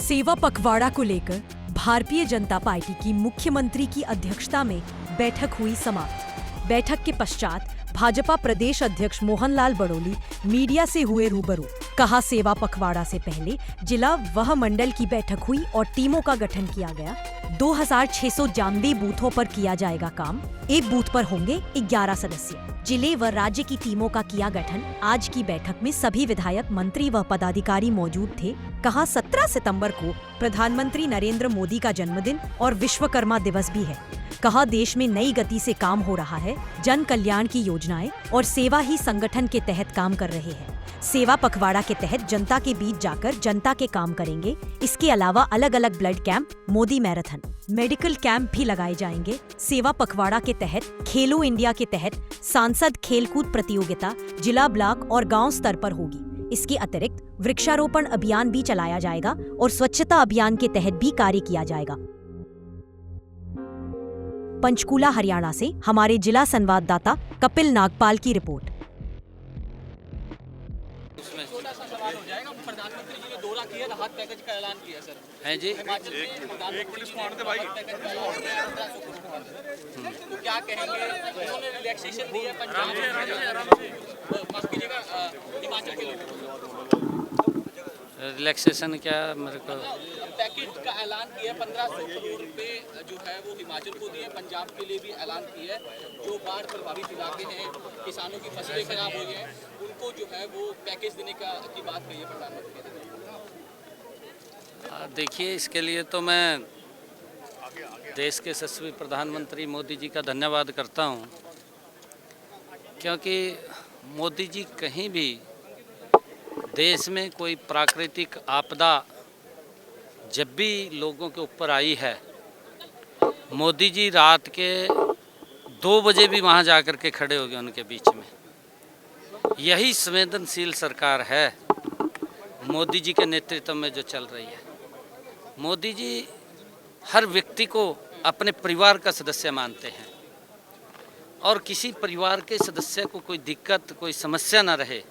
सेवा पखवाड़ा को लेकर भारतीय जनता पार्टी की मुख्यमंत्री की अध्यक्षता में बैठक हुई समाप्त। बैठक के पश्चात भाजपा प्रदेश अध्यक्ष मोहनलाल बड़ोली मीडिया से हुए रूबरू। कहा, सेवा पखवाड़ा से पहले जिला वह मंडल की बैठक हुई और टीमों का गठन किया गया। 2692 बूथों पर किया जाएगा काम। एक बूथ पर होंगे 11 सदस्य। जिले व राज्य की टीमों का किया गठन। आज की बैठक में सभी विधायक, मंत्री व पदाधिकारी मौजूद थे। कहा, 17 सितंबर को प्रधानमंत्री नरेंद्र मोदी का जन्मदिन और विश्वकर्मा दिवस भी है। कहा, देश में नई गति से काम हो रहा है। जन कल्याण की योजनाएं और सेवा ही संगठन के तहत काम कर रहे हैं। सेवा पखवाड़ा के तहत जनता के बीच जाकर जनता के काम करेंगे। इसके अलावा अलग अलग blood camp, Modi marathon, medical camp भी लगाए जाएंगे। सेवा पखवाड़ा के तहत खेलो इंडिया के तहत सांसद खेलकूद प्रतियोगिता जिला, ब्लॉक और गांव स्तर पर होगी। इसके अतिरिक्त वृक्षारोपण अभियान भी चलाया जाएगा और स्वच्छता अभियान के तहत भी कार्य किया जाएगा। पंचकूला, हरियाणा से हमारे जिला संवाददाता कपिल नागपाल की रिपोर्ट। छोटा सा सवाल हो जाएगा। प्रधानमंत्री जी ने दौरा किया, राहत पैकेज का ऐलान किया सर। है जी। हिमाचल में प्रधानमंत्री जी ने राहत पैकेज का ऐलान किया 1500 करोड़। तो क्या कहेंगे? उन्होंने रिलैक्सेशन दिया पंजाब माफ कीजिएगा हिमाचल के लोगों। रिलैक्सेशन क्या मेरे को पैकेज का ऐलान किया 1500 करोड़ रुपए जो है वो हिमाचल को दिए, पंजाब के लिए भी ऐलान किया है। जो बाढ़ प्रभावित इलाके हैं, किसानों की फसलें खराब हो गई हैं, उनको जो है वो पैकेज देने की बात कही है प्रधानमंत्री ने। देखिए, इसके लिए तो मैं देश के यशस्वी प्रधानमंत्री मोदी जी का धन्यवाद करता हूं, क्योंकि मोदी जी कहीं भी देश में कोई प्राकृतिक आपदा जब भी लोगों के ऊपर आई है, मोदी जी रात के 2 बजे भी वहां जाकर के खड़े हो गए उनके बीच में। यही संवेदनशील सरकार है मोदी जी के नेतृत्व में जो चल रही है। मोदी जी हर व्यक्ति को अपने परिवार का सदस्य मानते हैं और किसी परिवार के सदस्य को कोई दिक्कत, कोई समस्या ना रहे,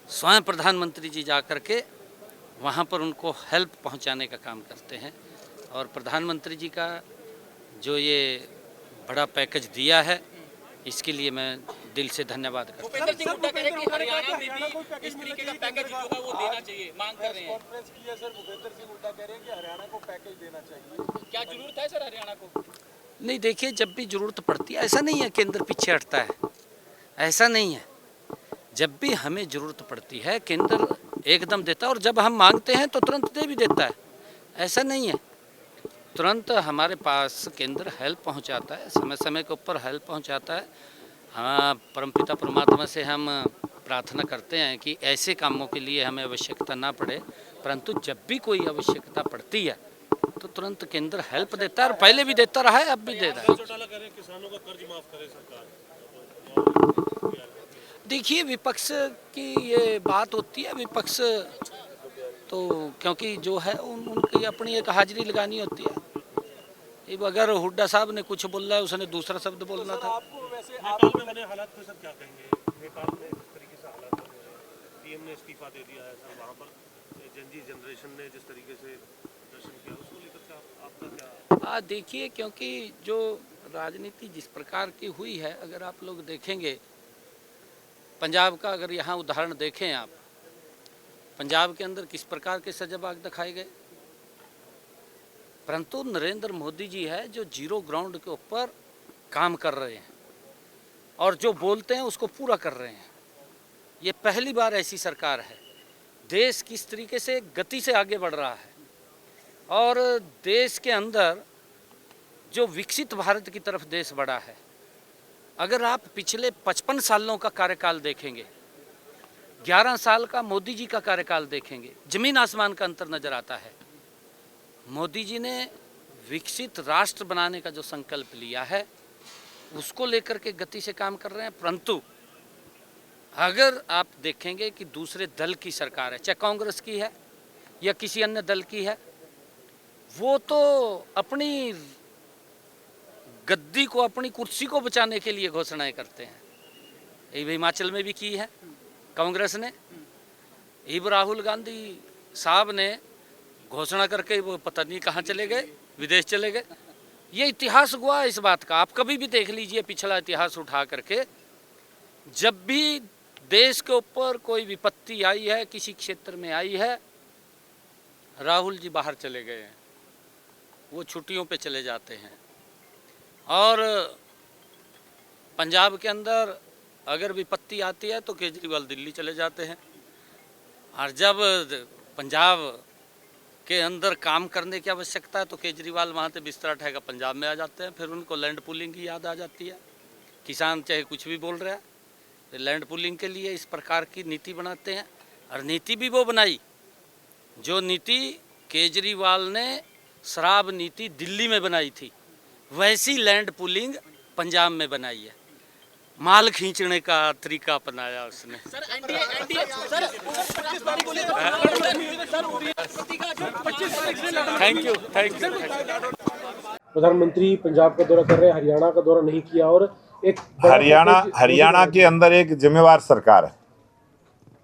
स्वयं प्रधानमंत्री जी जाकर के वहाँ पर उनको हेल्प पहुँचाने का काम करते हैं। और प्रधानमंत्री जी का जो ये बड़ा पैकेज दिया है, इसके लिए मैं दिल से धन्यवाद करता हूँ। भूपेंद्र सिंह हुड्डा कह रहे हैं कि हरियाणा में भी इस तरीके का पैकेज जो है वो देना चाहिए, मांग कर रहे हैं। कॉन्फ्रेंस की है सर, भूपेंद्र सिंह हुड्डा कह रहे हैं कि हरियाणा को पैकेज देना चाहिए। क्या जरूरत है सर हरियाणा को? नहीं, देखिए, जब भी जरूरत पड़ती है, ऐसा नहीं है केंद्र पीछे हटता है, ऐसा नहीं है। जब भी हमें ज़रूरत पड़ती है केंद्र एकदम देता है, और जब हम मांगते हैं तो तुरंत दे भी देता है। ऐसा नहीं है, तुरंत हमारे पास केंद्र हेल्प पहुंचाता है, समय समय के ऊपर हेल्प पहुंचाता है। हाँ, परमपिता परमात्मा से हम प्रार्थना करते हैं कि ऐसे कामों के लिए हमें आवश्यकता ना पड़े, परंतु जब भी कोई आवश्यकता पड़ती है तो तुरंत केंद्र हेल्प देता है, और पहले भी देता रहा है, अब भी दे रहा है। किसानों का कर्ज माफ करे सरकार। देखिए, विपक्ष की ये बात होती है, विपक्ष तो क्योंकि जो है उनकी अपनी एक हाजिरी लगानी होती है। अगर हुड्डा साहब ने कुछ बोला है, उसने दूसरा शब्द बोलना था। आपको वैसे नेपाल में बने हालात को सर क्या कहेंगे? नेपाल में जिस तरीके से हालात हो गए, पीएम ने इस्तीफा दे दिया है सर, वहाँ पर जनजी जनरेशन ने जिस तरीके से प्रदर्शन किया, उसको लेकर के आपका क्या? देखिए, क्योंकि जो राजनीति जिस प्रकार की हुई है, अगर आप लोग देखेंगे पंजाब का, अगर यहाँ उदाहरण देखें आप, पंजाब के अंदर किस प्रकार के सजाबाग दिखाए गए, परंतु नरेंद्र मोदी जी है जो जीरो ग्राउंड के ऊपर काम कर रहे हैं और जो बोलते हैं उसको पूरा कर रहे हैं। ये पहली बार ऐसी सरकार है। देश किस तरीके से गति से आगे बढ़ रहा है और देश के अंदर जो विकसित भारत की तरफ देश बढ़ा है। अगर आप पिछले 55 सालों का कार्यकाल देखेंगे, 11 साल का मोदी जी का कार्यकाल देखेंगे, जमीन आसमान का अंतर नजर आता है। मोदी जी ने विकसित राष्ट्र बनाने का जो संकल्प लिया है, उसको लेकर के गति से काम कर रहे हैं। परंतु अगर आप देखेंगे कि दूसरे दल की सरकार है, चाहे कांग्रेस की है या किसी अन्य दल की है, वो तो अपनी गद्दी को, अपनी कुर्सी को बचाने के लिए घोषणाएं करते हैं। ये हिमाचल में भी की है कांग्रेस ने। राहुल गांधी साहब ने घोषणा करके वो पता नहीं कहाँ चले गए, विदेश चले गए। ये इतिहास हुआ है इस बात का। आप कभी भी देख लीजिए पिछला इतिहास उठा करके, जब भी देश के ऊपर कोई विपत्ति आई है, किसी क्षेत्र में आई है, राहुल जी बाहर चले गए हैं, वो छुट्टियों पे चले जाते हैं। और पंजाब के अंदर अगर विपत्ति आती है तो केजरीवाल दिल्ली चले जाते हैं। और जब पंजाब के अंदर काम करने की आवश्यकता है तो केजरीवाल वहाँ से बिस्तर उठाकर पंजाब में आ जाते हैं। फिर उनको लैंड पुलिंग की याद आ जाती है। किसान चाहे कुछ भी बोल रहा है, तो लैंड पुलिंग के लिए इस प्रकार की नीति बनाते हैं। और नीति भी वो बनाई जो नीति केजरीवाल ने शराब नीति दिल्ली में बनाई थी, वैसी लैंड पुलिंग पंजाब में बनाई है। माल खींचने का तरीका अपनाया उसने। Sir NDA sir thank you. प्रधानमंत्री पंजाब का दौरा कर रहे हैं, हरियाणा का दौरा नहीं किया। और एक हरियाणा के अंदर एक जिम्मेवार सरकार है,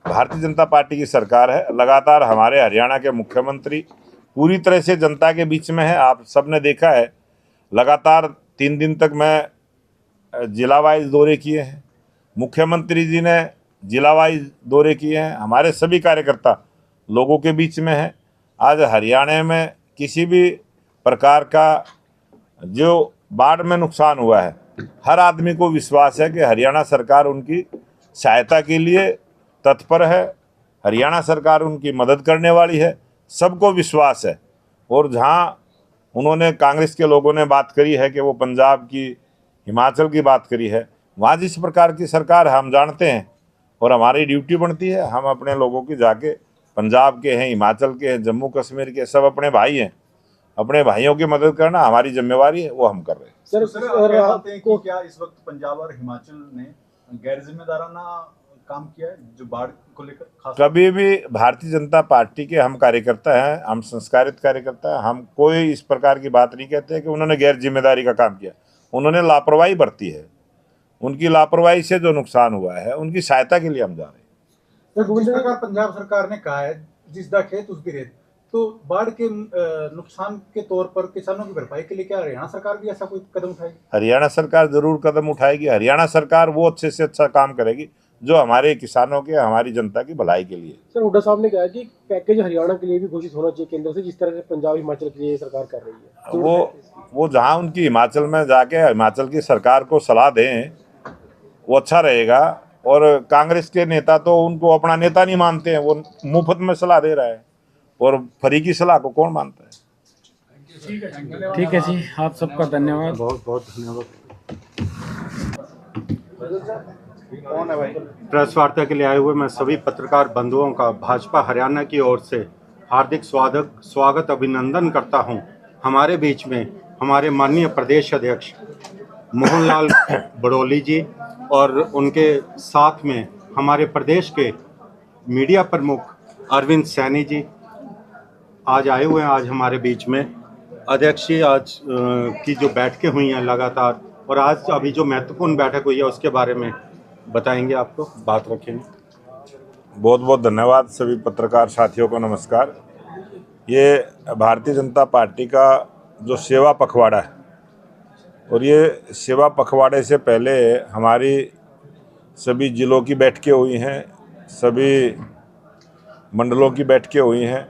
भारतीय जनता पार्टी की सरकार है। लगातार हमारे हरियाणा के मुख्यमंत्री पूरी तरह से जनता के बीच में है। आप सबने देखा है, लगातार 3 दिन तक मैं जिला वाइज दौरे किए हैं, मुख्यमंत्री जी ने जिला वाइज दौरे किए हैं। हमारे सभी कार्यकर्ता लोगों के बीच में है। आज हरियाणा में किसी भी प्रकार का जो बाढ़ में नुकसान हुआ है, हर आदमी को विश्वास है कि हरियाणा सरकार उनकी सहायता के लिए तत्पर है, हरियाणा सरकार उनकी मदद करने वाली है, सबको विश्वास है। और जहां उन्होंने कांग्रेस के लोगों ने बात करी है कि वो पंजाब की, हिमाचल की बात करी है, वहाँ जिस प्रकार की सरकार हम जानते हैं और हमारी ड्यूटी बनती है, हम अपने लोगों की जाके, पंजाब के हैं, हिमाचल के हैं, जम्मू कश्मीर के, सब अपने भाई हैं, अपने भाइयों की मदद करना हमारी जिम्मेवारी है, वो हम कर रहे हैं। सर आप को क्या इस वक्त पंजाब और हिमाचल ने गैर जिम्मेदाराना काम किया है जो बाढ़ को लेकर? कभी भी भारतीय जनता पार्टी के हम कार्यकर्ता हैं, हम संस्कारित कार्यकर्ता हैं, हम कोई इस प्रकार की बात नहीं कहते कि उन्होंने गैर जिम्मेदारी का काम किया। उन्होंने लापरवाही बरती है, उनकी लापरवाही से जो नुकसान हुआ है उनकी सहायता के लिए हम जा रहे हैं। जिस प्रकार पंजाब सरकार ने कहा है जिसदा खेत उसकी रेत, तो बाढ़ के नुकसान के तौर पर किसानों की भरपाई के लिए क्या हरियाणा सरकार भी ऐसा कोई कदम उठाएगी? हरियाणा सरकार जरूर कदम उठाएगी। हरियाणा सरकार वो अच्छे से अच्छा काम करेगी जो हमारे किसानों के, हमारी जनता की भलाई के लिए। सर हुड्डा साहब ने कहा कि पैकेज हरियाणा के लिए भी घोषित होना चाहिए केंद्र से, जिस तरह से पंजाब हिमाचल के लिए सरकार कर रही है। वो जहां उनकी हिमाचल में जाके हिमाचल की सरकार को सलाह दें, वो अच्छा रहेगा। और कांग्रेस के नेता तो उनको अपना नेता नहीं मानते हैं, वो मुफ्त में सलाह दे रहा है, और फ्री की सलाह को कौन मानता है। ठीक है जी, आप सबका धन्यवाद। बहुत बहुत धन्यवाद। प्रेस वार्ता के लिए आए हुए मैं सभी पत्रकार बंधुओं का भाजपा हरियाणा की ओर से हार्दिक स्वागत अभिनंदन करता हूं। हमारे बीच में हमारे माननीय प्रदेश अध्यक्ष मोहनलाल बड़ोली जी और उनके साथ में हमारे प्रदेश के मीडिया प्रमुख अरविंद सैनी जी आज आए हुए हैं। आज हमारे बीच में अध्यक्ष जी आज की जो बैठकें हुई हैं लगातार, और आज अभी जो महत्वपूर्ण बैठक हुई है उसके बारे में बताएंगे, आपको बात रखेंगे। बहुत बहुत धन्यवाद। सभी पत्रकार साथियों को नमस्कार। ये भारतीय जनता पार्टी का जो सेवा पखवाड़ा है, और ये सेवा पखवाड़े से पहले हमारी सभी जिलों की बैठकें हुई हैं, सभी मंडलों की बैठकें हुई हैं,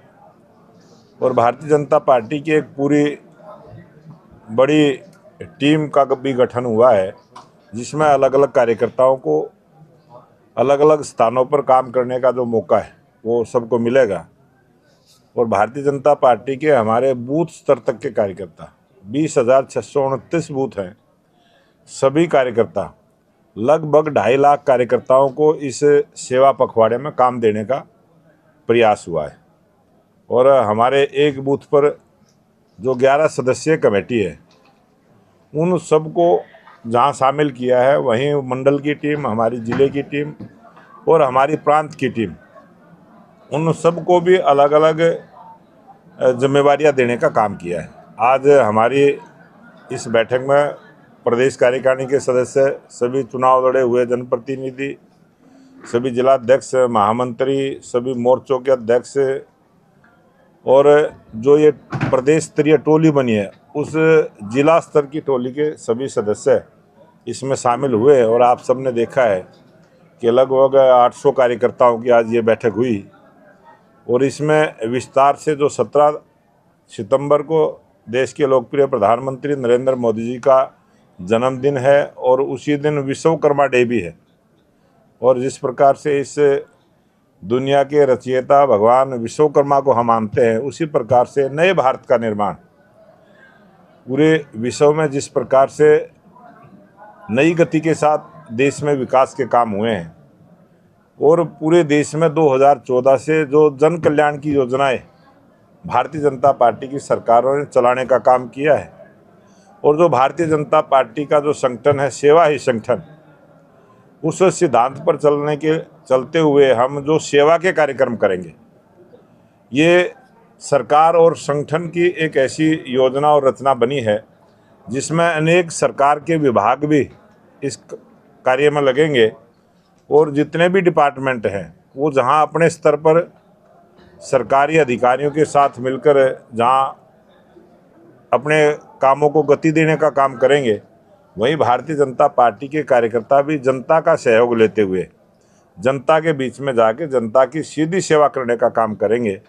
और भारतीय जनता पार्टी की एक पूरी बड़ी टीम का भी गठन हुआ है, जिसमें अलग अलग कार्यकर्ताओं को अलग अलग स्थानों पर काम करने का जो मौका है वो सबको मिलेगा। और भारतीय जनता पार्टी के हमारे बूथ स्तर तक के कार्यकर्ता 20,629 बूथ हैं। सभी कार्यकर्ता लगभग 2.5 लाख कार्यकर्ताओं को इस सेवा पखवाड़े में काम देने का प्रयास हुआ है। और हमारे एक बूथ पर जो 11 सदस्यीय कमेटी है, उन सबको जहां शामिल किया है, वहीं मंडल की टीम, हमारी ज़िले की टीम और हमारी प्रांत की टीम, उन सबको भी अलग अलग जिम्मेवारियां देने का काम किया है। आज हमारी इस बैठक में प्रदेश कार्यकारिणी के सदस्य, सभी चुनाव लड़े हुए जनप्रतिनिधि, सभी जिलाध्यक्ष, महामंत्री, सभी मोर्चों के अध्यक्ष और जो ये प्रदेश स्तरीय टोली बनी है उस जिला स्तर की टोली के सभी सदस्य इसमें शामिल हुए और आप सबने देखा है कि लगभग 800 कार्यकर्ताओं की आज ये बैठक हुई और इसमें विस्तार से जो 17 सितंबर को देश के लोकप्रिय प्रधानमंत्री नरेंद्र मोदी जी का जन्मदिन है और उसी दिन विश्वकर्मा डे भी है और जिस प्रकार से इस दुनिया के रचयिता भगवान विश्वकर्मा को हम मानते हैं उसी प्रकार से नए भारत का निर्माण पूरे विश्व में जिस प्रकार से नई गति के साथ देश में विकास के काम हुए हैं और पूरे देश में 2014 से जो जन कल्याण की योजनाएं भारतीय जनता पार्टी की सरकारों ने चलाने का काम किया है और जो भारतीय जनता पार्टी का जो संगठन है सेवा ही संगठन उस सिद्धांत पर चलते हुए हम जो सेवा के कार्यक्रम करेंगे ये सरकार और संगठन की एक ऐसी योजना और रचना बनी है जिसमें अनेक सरकार के विभाग भी इस कार्य में लगेंगे और जितने भी डिपार्टमेंट हैं वो जहां अपने स्तर पर सरकारी अधिकारियों के साथ मिलकर जहां अपने कामों को गति देने का काम करेंगे वहीं भारतीय जनता पार्टी के कार्यकर्ता भी जनता का सहयोग लेते हुए जनता के बीच में जाके जनता की सीधी सेवा करने का काम करेंगे।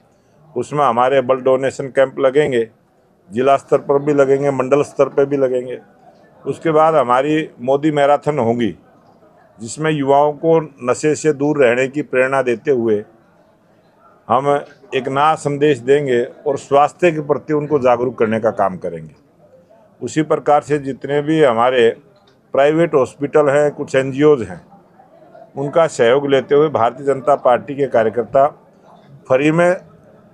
उसमें हमारे ब्लड डोनेशन कैंप लगेंगे, जिला स्तर पर भी लगेंगे, मंडल स्तर पर भी लगेंगे। उसके बाद हमारी मोदी मैराथन होगी जिसमें युवाओं को नशे से दूर रहने की प्रेरणा देते हुए हम एक नया संदेश देंगे और स्वास्थ्य के प्रति उनको जागरूक करने का काम करेंगे। उसी प्रकार से जितने भी हमारे प्राइवेट हॉस्पिटल हैं, कुछ NGOs हैं, उनका सहयोग लेते हुए भारतीय जनता पार्टी के कार्यकर्ता फ्री में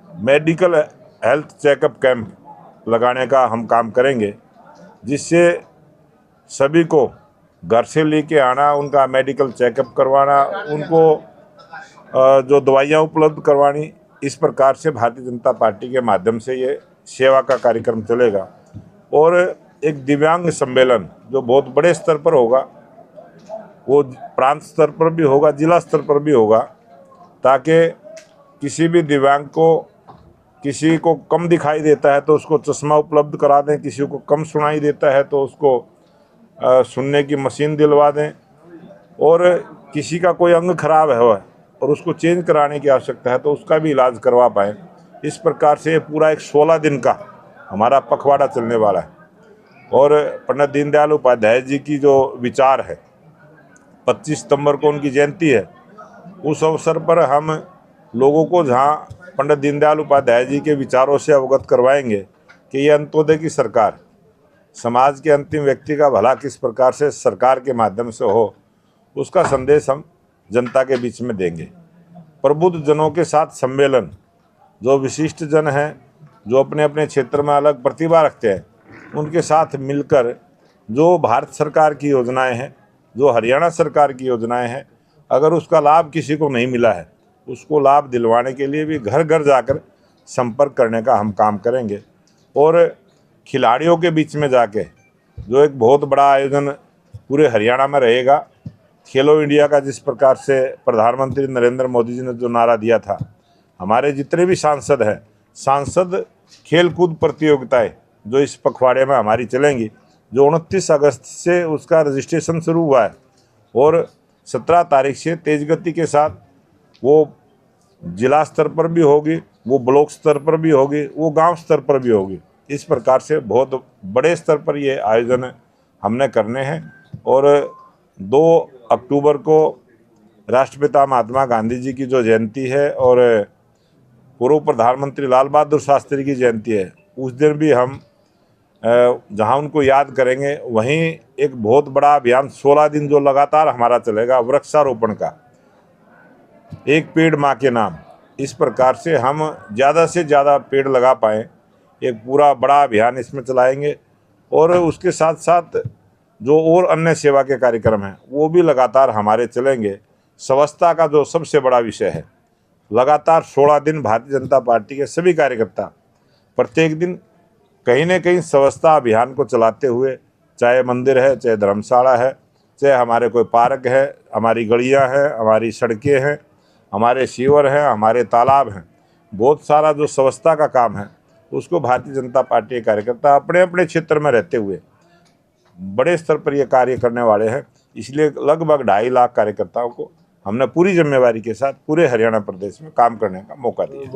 मेडिकल हेल्थ चेकअप कैंप लगाने का हम काम करेंगे जिससे सभी को घर से लेके आना, उनका मेडिकल चेकअप करवाना, उनको जो दवाइयाँ उपलब्ध करवानी, इस प्रकार से भारतीय जनता पार्टी के माध्यम से ये सेवा का कार्यक्रम चलेगा। और एक दिव्यांग सम्मेलन जो बहुत बड़े स्तर पर होगा, वो प्रांत स्तर पर भी होगा, जिला स्तर पर भी होगा, ताकि किसी भी दिव्यांग को, किसी को कम दिखाई देता है तो उसको चश्मा उपलब्ध करा दें, किसी को कम सुनाई देता है तो उसको सुनने की मशीन दिलवा दें, और किसी का कोई अंग खराब है और उसको चेंज कराने की आवश्यकता है तो उसका भी इलाज करवा पाएँ। इस प्रकार से पूरा एक 16 दिन का हमारा पखवाड़ा चलने वाला है। और पंडित दीनदयाल उपाध्याय जी की जो विचार है, 25 सितंबर को उनकी जयंती है, उस अवसर पर हम लोगों को जहां पंडित दीनदयाल उपाध्याय जी के विचारों से अवगत करवाएंगे कि ये अंत्योदय की सरकार, समाज के अंतिम व्यक्ति का भला किस प्रकार से सरकार के माध्यम से हो, उसका संदेश हम जनता के बीच में देंगे। प्रबुद्ध जनों के साथ सम्मेलन, जो विशिष्ट जन हैं, जो अपने अपने क्षेत्र में अलग प्रतिभा रखते हैं, उनके साथ मिलकर जो भारत सरकार की योजनाएं हैं, जो हरियाणा सरकार की योजनाएं हैं, अगर उसका लाभ किसी को नहीं मिला है उसको लाभ दिलवाने के लिए भी घर घर जाकर संपर्क करने का हम काम करेंगे। और खिलाड़ियों के बीच में जाके जो एक बहुत बड़ा आयोजन पूरे हरियाणा में रहेगा, खेलो इंडिया का जिस प्रकार से प्रधानमंत्री नरेंद्र मोदी जी ने जो नारा दिया था, हमारे जितने भी सांसद हैं, सांसद खेलकूद प्रतियोगिताएं जो इस पखवाड़े में हमारी चलेंगी, जो 29 अगस्त से उसका रजिस्ट्रेशन शुरू हुआ है और 17 तारीख से तेज गति के साथ वो जिला स्तर पर भी होगी, वो ब्लॉक स्तर पर भी होगी, वो गांव स्तर पर भी होगी। इस प्रकार से बहुत बड़े स्तर पर ये आयोजन हमने करने हैं। और 2 अक्टूबर को राष्ट्रपिता महात्मा गांधी जी की जो जयंती है और पूर्व प्रधानमंत्री लाल बहादुर शास्त्री की जयंती है, उस दिन भी हम जहां उनको याद करेंगे, वहीं एक बहुत बड़ा अभियान 16 दिन जो लगातार हमारा चलेगा, वृक्षारोपण का, एक पेड़ माँ के नाम। इस प्रकार से हम ज़्यादा से ज़्यादा पेड़ लगा पाएँ, एक पूरा बड़ा अभियान इसमें चलाएंगे। और उसके साथ साथ जो और अन्य सेवा के कार्यक्रम हैं वो भी लगातार हमारे चलेंगे। स्वच्छता का जो सबसे बड़ा विषय है, लगातार 16 दिन भारतीय जनता पार्टी के सभी कार्यकर्ता प्रत्येक दिन कहीं न कहीं स्वच्छता अभियान को चलाते हुए, चाहे मंदिर है, चाहे धर्मशाला है, चाहे हमारे कोई पार्क है, हमारी गलियां हैं, हमारी सड़कें हैं, हमारे सीवर हैं, हमारे तालाब हैं, बहुत सारा जो स्वच्छता का काम है उसको भारतीय जनता पार्टी के कार्यकर्ता अपने अपने क्षेत्र में रहते हुए बड़े स्तर पर ये कार्य करने वाले हैं। इसलिए लगभग 2.5 लाख कार्यकर्ताओं को हमने पूरी जिम्मेवारी के साथ पूरे हरियाणा प्रदेश में काम करने का मौका दिया।